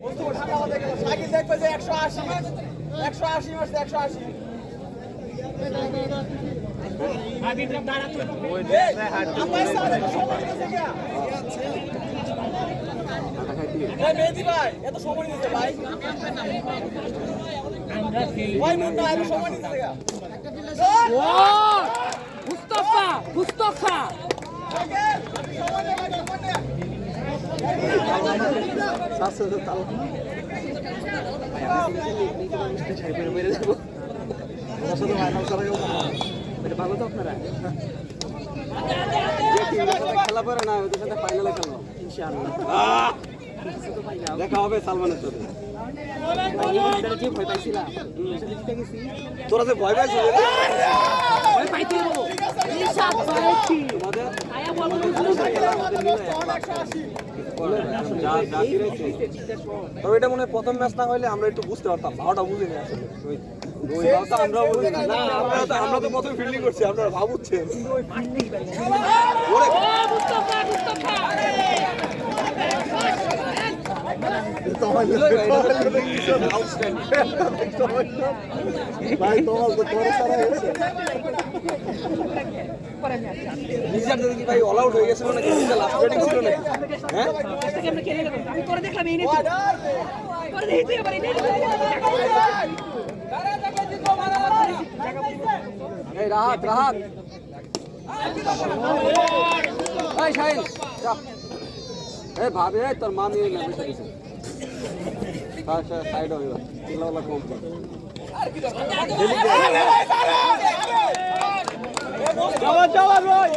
cycle দেখবে যে 180 180 মারছে 180 হাবিবরা দাঁড়া তুই আমার সাথে সময় দিতে গিয়া ভাই মেহেদি ভাই এত সময় দিতে ভাই আমরা ফিল ভাই মুন্না এত সময় দিতে গিয়া ওয়াও মুস্তাফা সময় দে ভাই সময় দে সাসে তাল ভালো তো আপনারা খেলা পরে না ওদের সাথে ফাইনালে খেলবো ইনশাআল্লাহ দেখা হবে সালমানের সাথে ভয় পাইছিলাম তোরা যে ভয় পাইছিস ভয় পাইতে তবে এটা মনে হয় প্রথম ম্যাচ না হইলে আমরা একটু বুঝতে পারতাম ভাওটা বুঝিনি আসলে আমরা তো প্রথম ফিল্ডিং করছি আপনারা ভাবুচ্ছেন ভাই অল আউট হয়ে গেছিল নাকি লাস্ট ব্যাটিং ছিল নাকি হ্যাঁ আমি তোরে দেখলাম এই নিয়ে তোরে দেখতে পারি এই রাহাত এই শাহিন চাপ এই ভাবে তোর মা নিয়ে না বসে গেছে সাইড হইবা এগুলা কম যাওয়া ভাই